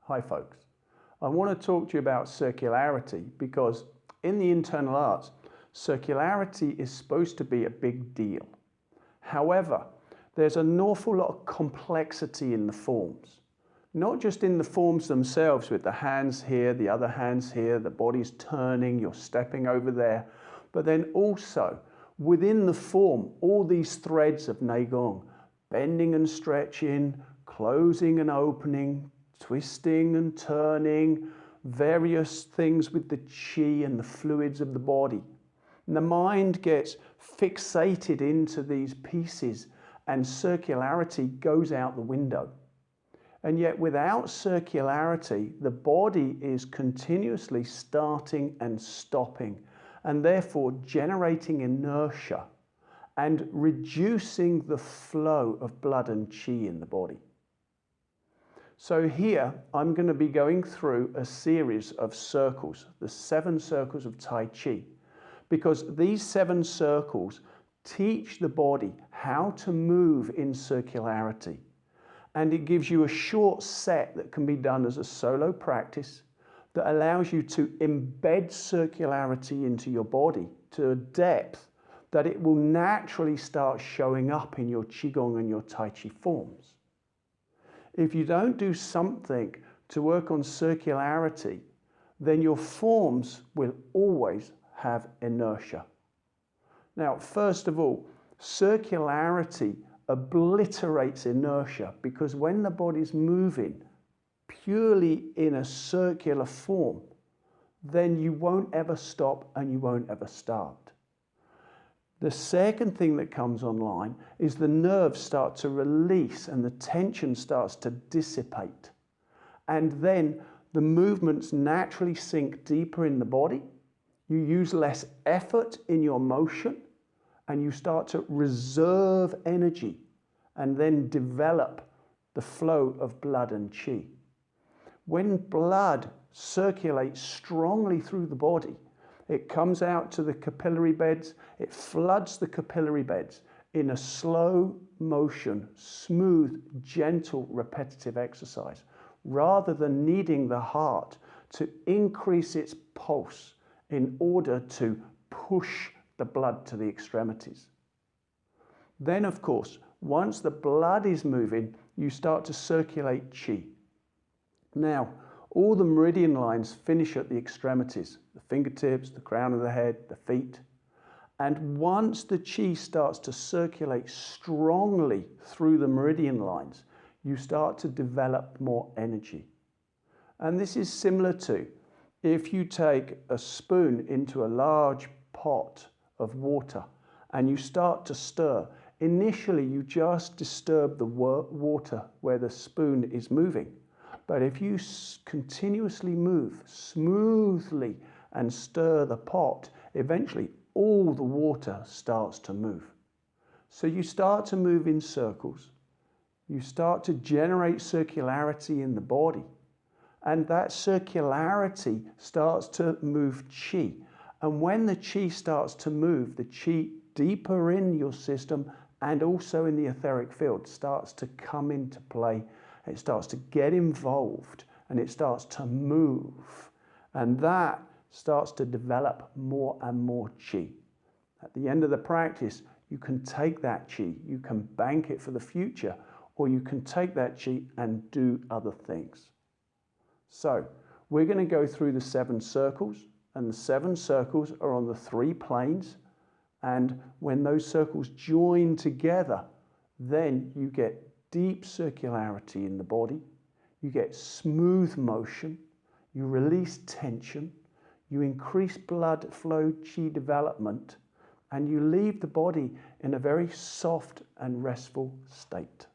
Hi folks, I want to talk to you about circularity because in the internal arts, circularity is supposed to be a big deal. However, there's an awful lot of complexity in the forms. Not just in the forms themselves with the hands here, the other hands here, the body's turning, you're stepping over there, but then also within the form, all these threads of neigong, bending and stretching, closing and opening, twisting and turning, various things with the chi and the fluids of the body. And the mind gets fixated into these pieces and circularity goes out the window. And yet without circularity, the body is continuously starting and stopping and therefore generating inertia and reducing the flow of blood and chi in the body. So here I'm going to be going through a series of circles, the 7 circles of Tai Chi, because these 7 circles teach the body how to move in circularity. And it gives you a short set that can be done as a solo practice that allows you to embed circularity into your body to a depth that it will naturally start showing up in your Qigong and your Tai Chi forms. If you don't do something to work on circularity, then your forms will always have inertia. Now, first of all, circularity obliterates inertia because when the body's moving purely in a circular form, then you won't ever stop and you won't ever start. The second thing that comes online is the nerves start to release and the tension starts to dissipate. And then the movements naturally sink deeper in the body. You use less effort in your motion and you start to reserve energy and then develop the flow of blood and chi. When blood circulates strongly through the body, it comes out to the capillary beds, it floods the capillary beds in a slow motion, smooth, gentle, repetitive exercise, rather than needing the heart to increase its pulse in order to push the blood to the extremities. Then, of course, once the blood is moving, you start to circulate chi. Now, all the meridian lines finish at the extremities, the fingertips, the crown of the head, the feet. And once the chi starts to circulate strongly through the meridian lines, you start to develop more energy. And this is similar to if you take a spoon into a large pot of water and you start to stir. Initially, you just disturb the water where the spoon is moving. But if you continuously move smoothly and stir the pot, eventually all the water starts to move. So you start to move in circles. You start to generate circularity in the body. And that circularity starts to move chi. And when the chi starts to move, the chi deeper in your system and also in the etheric field starts to come into play. It starts to get involved and it starts to move. And that starts to develop more and more chi. At the end of the practice, you can take that chi, you can bank it for the future, or you can take that chi and do other things. So, we're going to go through the 7 circles, and the 7 circles are on the 3 planes. And when those circles join together, then you get deep circularity in the body, you get smooth motion, you release tension, you increase blood flow chi development, and you leave the body in a very soft and restful state.